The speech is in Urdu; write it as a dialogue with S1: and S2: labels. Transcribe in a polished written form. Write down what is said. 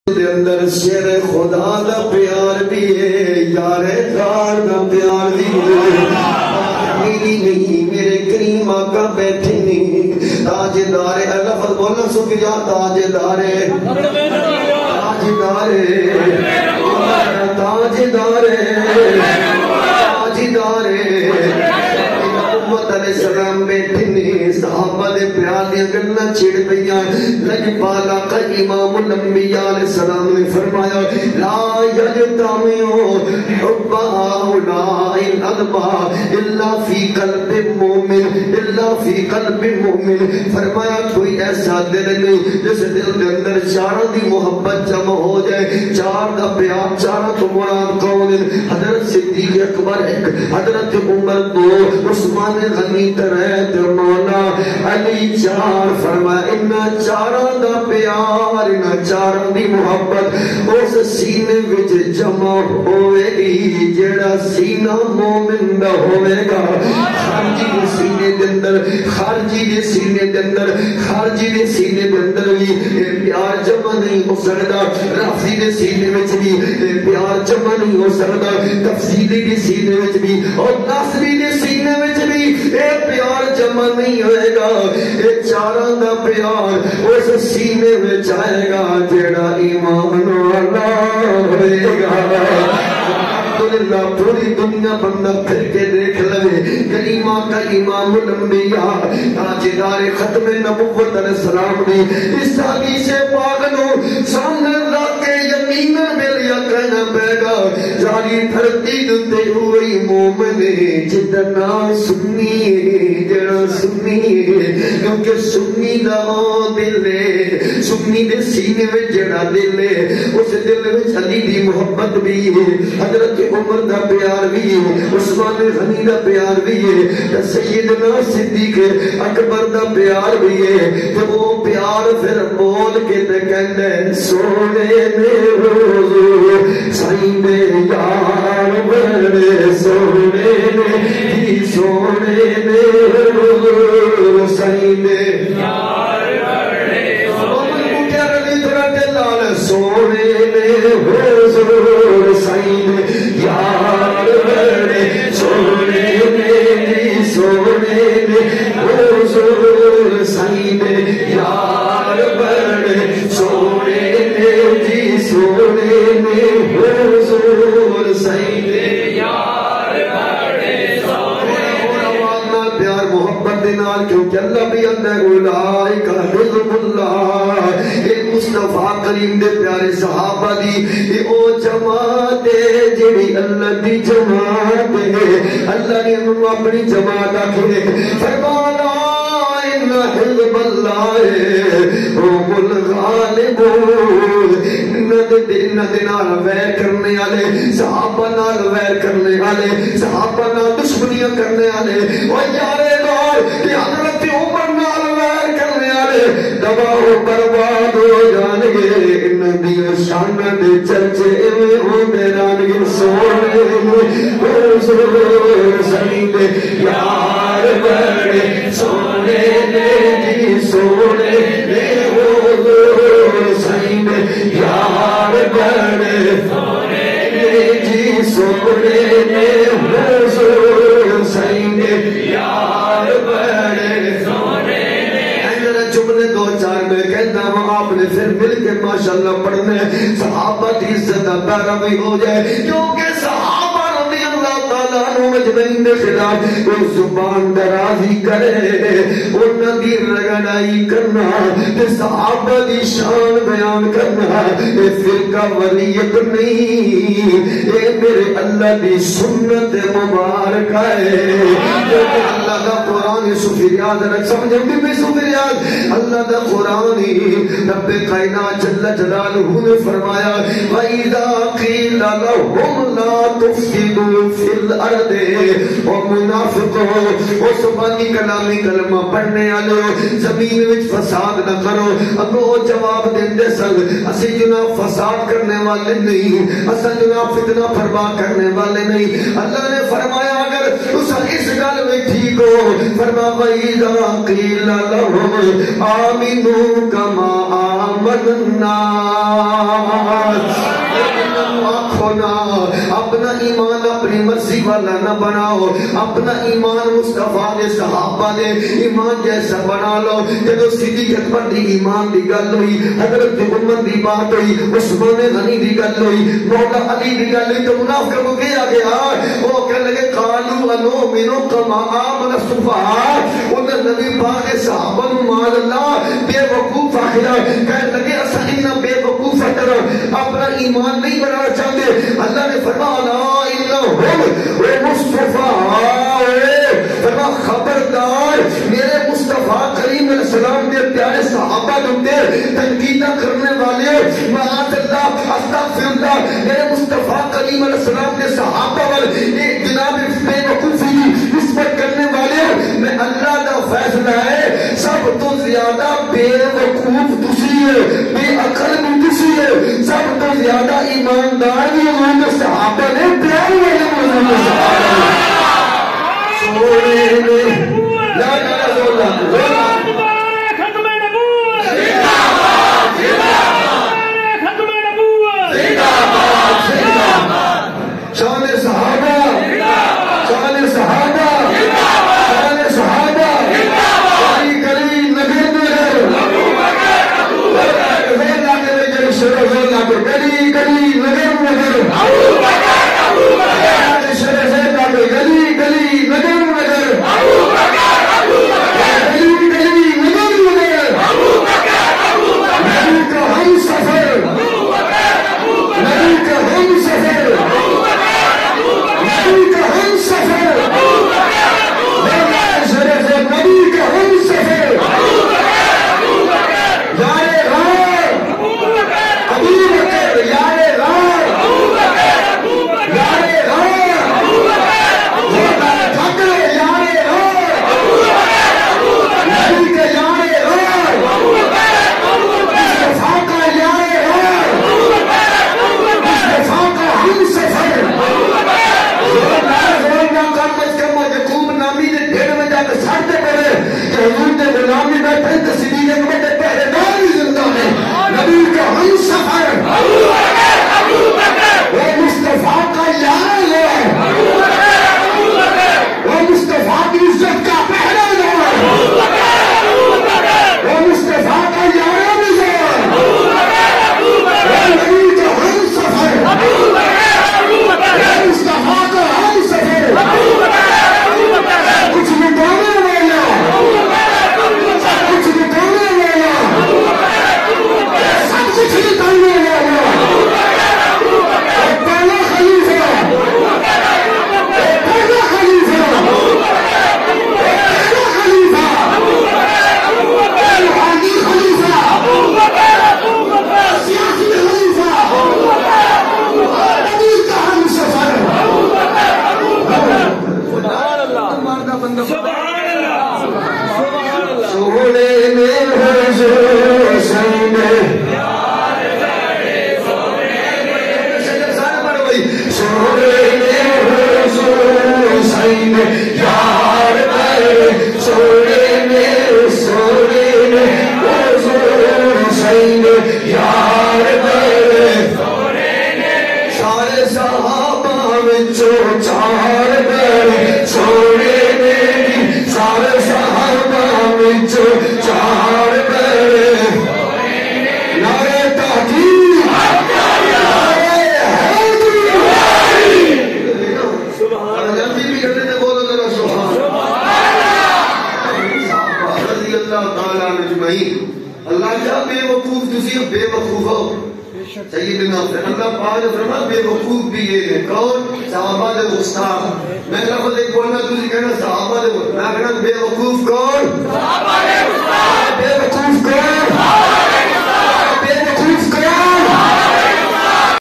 S1: اندر شیر خدا دا پیار بھی ہے، یار غار دا پیار بھی ہے. میری نہیں میرے کریم آقا بیٹھے نہیں، تاجدار لفظ بولنا سو گیا، تاجدار تاجدار تاجدار تاجدار علیہ السلام بیٹھے نے، صحابہ دے پیار دیا گلنا چھڑ پئیاں. لجپالا کا امام الانبیاء علیہ السلام نے فرمایا لا یجتمع حب هؤلاء الادباء الا فی قلب مومن، الا فی قلب مومن. فرمایا کوئی ایسا دل نہیں جس دل کے اندر چاروں دی محبت جمع ہو جائے. چار دا پیار، چاروں تو مراد کون ہیں؟ حضرت صدیق اکبر ایک، حضرت عمر دو، عثمان غنی ترہت، مولا علی چار. فرمایا انہا چاروں دا پیار، انہا چاروں دی محبت اس سینے وچ جمع ہوئے گی جیڑا سینہ مومن دا ہوئے گا. خارجی دے سینے دے اندر، خارجی دے سینے دے اندر، خارجی دے سینے دے اندر بھی پیار جمع نہیں ہو سکتا. رافضی دے سینے وچ بھی پیار جمع نہیں ہو سکتا. تفصیلی دے سینے وچ بھی اور ناصری دے سینے وچ بھی اے پیار جمع نہیں ہوئے گا. اے چاراں دا پیار اس سینے میں جائے گا جیڑا ایمان والا ہوئے گا. الحمدللہ پوری دنیا بندہ پھر کے دیکھ لے کریمہ کا امام الانبیاء تاجدار ختم نبوت علیہ السلام نے اس حدیث پاک نو سامنے رکھ کے یقین ملیا کہنا پے گا جاری دھرتی تے ہوئی مومن جتنا سنی جڑا سنی، کیونکہ سنی دا دل ہے، سنی دے سینے میں جڑا دل ہے اس دل میں علی دی محبت بھی ہے، حضرت عمر دا پیار بھی ہے، عثمان غنی دا پیار بھی ہے، سیدنا صدیق اکبر دا پیار بھی ہے. تو وہ پیار پھر بول کے تے کہندے سونے نے حضور سائیں دے یار بڑے سونے نے، سونے نے حضور سائیں دے یار بڑے سونے نے حضور سائیں دے یار بڑے سونے نے، سونے نے حضور سائیں دے یار بڑے سونے نے، جی سونے نے حضور سائیں دے یار بڑے سونے نے. پیار محبت دینار کیونکہ اللہ بھی اندر اولائک حزب اللہ، مصطفیٰ کریم دے پیارے صحابہ دی اے او جماعت ہے جڑی اللہ دی جماعت ہے. اللہ نے انہوں اپنی جماعت آکھے فرمانا ان حزب اللہ هم الغالبون. نہ نال ویر کرنے والے، صحابہ نال ویر کرنے والے، صحابہ نال دشمنیاں کرنے والے، او یارے گار کہ حضرت عمر نال ویر کرنے والے تباہ و برباد ہو جان گے. انہاں دی شان دے چرچے ایویں ہوندے رہن گے. سونے حضور سائیں دے یار بڑے سونے نے، جی سونے نے حضور سائیں دے یار بڑے سونے نے، جی سونے نے حضور سائیں دے یار بڑے سونے نے. جملے دو چار میں کہتا ہوں آپ نے پھر مل کے ماشاءاللہ پڑھنے صحابہ کی عزت پیروی ہو جائے، کیونکہ صحابہ رضی اللہ تعالیٰ عنہ مجمعین کے خلاف کوئی زبان درازی کرے انہاں دی رگڑائی کرنا تے صحابہ دی شان بیان کرنا اے فرقہ ولیت نہیں، اے میرے اللہ دی سنت مبارکہ ہے. اللہ دا قرآن صوفی ریاض رکھ سمجھیں بھی صوفی ریاض اللہ دا قرآن رب کائنات جل جلالہ نے فرمایا وَإِذَا قِيلَ لَهُمْ لَا تُفْسِدُوا فِي الْأَرْضِ اور منافقوں اس بانی کلامی کلمہ پڑھنے والے زمین وچ فساد نہ کرو. اگو جواب دیندے سن اسی جناب فساد کرنے والے نہیں، اصل جناب فتنہ پروا کرنے والے نہیں. اللہ نے فرمایا اگر اس گل میں ٹھیک ہو فرما وَإِذَا قِيلَ لَهُمْ آمِنُوا كَمَا آمَنَ النَّاسُ والا نہ بناؤ، اپنا ایمان مصطفیٰ نے صحابہ نے ایمان جیسا بنا لو۔ جب صدیق اکبر دی ایمان دی گل ہوئی، حضرت عمر دی بات ہوئی، عثمان غنی دی گل ہوئی، مولا علی دی گل ہوئی، تو منافق کو کیا گیا؟ وہ کہنے لگے قالوا انؤمن کما آمن السفہاء۔ انہوں نے نبی پاک کے صحابہ مان اللہ بے وقوف آخرا کہنے لگے اصلی نہ بے وقوف طرح اپنا ایمان نہیں بنانا چاہتے۔ اللہ نے فرمایا فرما خبردار میرے مصطفیٰ کریم علیہ السلام کے پیارے صحابہ ہوتے تنقیدہ کرنے والے معاذ اللہ استغفر اللہ میرے مصطفیٰ کریم علیہ السلام کے صحابہ ایک جناب بے وقوفی نسبت کرنے والے میں اللہ کا فیصلہ ہے سب تو زیادہ بے وقوف دوسری ہے، بے عقل بھی دوسری ہے، سب تو زیادہ ایماندار بھی انہوں صحابہ نے پیار والے
S2: سیدنا اللہ پاک نے فرمایا بے وقوف بھی یہ ہے کون؟ صحابہ دے استاد۔ میں لفظ ایک بولنا تجھے کہنا صحابہ دے، میں کہنا بے وقوف کون؟ صحابہ دے